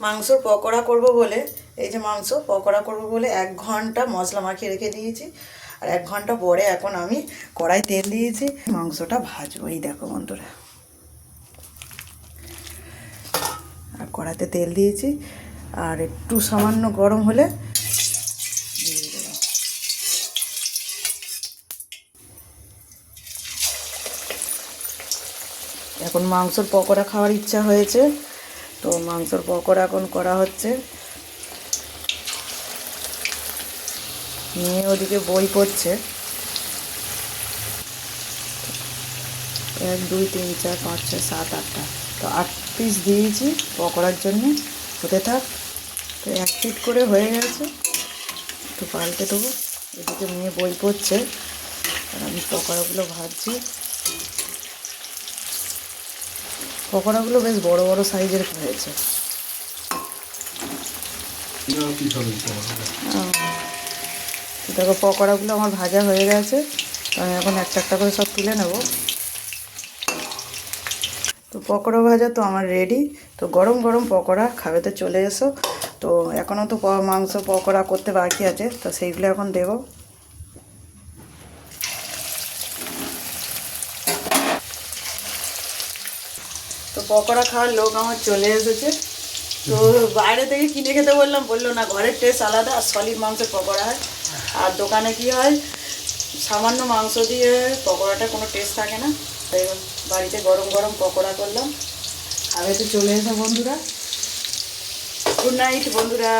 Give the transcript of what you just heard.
মাংসর পকোড়া করব বলে এই যে মাংস পকোড়া করব বলে 1 ঘন্টা মশলা মাখিয়ে রেখে দিয়েছি। আর 1 ঘন্টা পরে এখন আমি কড়াই তেল দিয়েছি, মাংসটা ভাজবো। এই দেখো বন্ধুরা, আর কড়াইতে তেল দিয়েছি, আর একটু সামান্য গরম হলে দিয়ে দেবো। এখন মাংসর পকোড়া খাওয়ার ইচ্ছা হয়েছে, তো মাংসর পকোড়া এখন করা হচ্ছে। মেয়ে ওদিকে বই পড়ছে। 1 2 3 4 5 6 7 8টা, তো 8 পিস দিয়েছি পকোড়ার জন্য, হতে থাক। তো 1 পিট করে হয়ে গেছে, একটু পাল্টে দেবো। এদিকে মেয়ে বই পড়ছে আর আমি পকোড়াগুলো ভাজছি। পকোড়াগুলো বেশ বড় বড় সাইজের হয়েছে। দেখো পকোড়াগুলো আমার ভাজা হয়ে গেছে, তো আমি এখন একটা একটা করে সব তুলে নেব। তো পকোড়া ভাজা তো আমার রেডি। তো গরম গরম পকোড়া খাবে তো চলে এসো। তো এখনও তো মাংস পকোড়া করতে বাকি আছে, তো সেইগুলো এখন দেব। তো পকোড়া খাওয়ার লোক আমার চলে এসেছে। তো বাইরে থেকে কিনে খেতে বললাম, বললো না ঘরের টেস্ট আলাদা, আর সলিড মাংসের পকোড়া হয়। আর দোকানে কি হয়, সামান্য মাংস দিয়ে পকোড়াটা কোনো টেস্ট থাকে না। তাই বাড়িতে গরম গরম পকোড়া করলাম, খাবে তো চলে এসো বন্ধুরা। গুড নাইট বন্ধুরা।